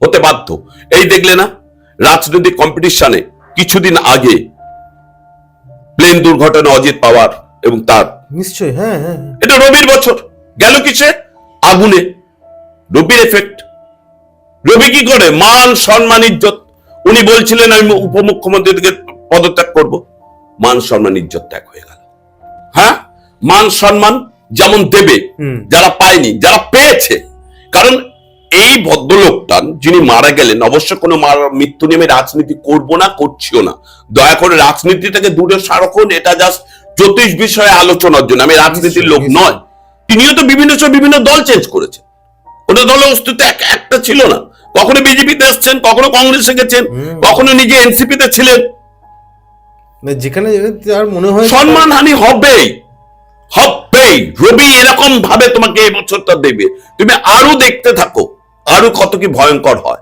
হতে বাধ্য। এই দেখলে না রাজনৈতিক কম্পিটিশনে কিছুদিন আগে প্লেন দুর্ঘটনা অজিত পাওয়ার এবং তার, নিশ্চয়ই, হ্যাঁ হ্যাঁ। এটা রবির বছর গেল কিসে? আগুনে। রবির এফেক্ট। রবি কি করে? মান সম্মান ইজ্জত। উনি বলছিলেন আমি উপমুখ্যমন্ত্রী থেকে পদত্যাগ করব, মান সম্মান ইজ্জত ত্যাগ হয়ে গেল। হ্যাঁ, মান সম্মান যেমন দেবে যারা পায়নি, যারা পেয়েছে। কারণ এই ভদ্রলোকটা যিনি মারা গেলেন, অবশ্য কোনো মৃত্যু নিয়ে আমি রাজনীতি করবো না, করছিও না। দয়া করে রাজনীতিটাকে দূরে সারক্ষণ, এটা জাস্ট জ্যোতিষ বিষয়ে আলোচনার জন্য। আমি রাজনীতির লোক নয়। তিনিও তো বিভিন্ন সময় বিভিন্ন দল চেঞ্জ করেছেন, ওটা দলের অস্তিত্ব একটা ছিল না। কখনো বিজেপিতে এসছেন, কখনো কংগ্রেসে গেছেন, কখনো নিজে এনসিপিতে ছিলেন। যেখানে তার মনে হয় সম্মানহানি হবেই হবেই। রবি এরকম ভাবে তোমাকে এই বছরটা দেবে, তুমি আরো দেখতে থাকো আরো কত কি ভয়ঙ্কর হয়।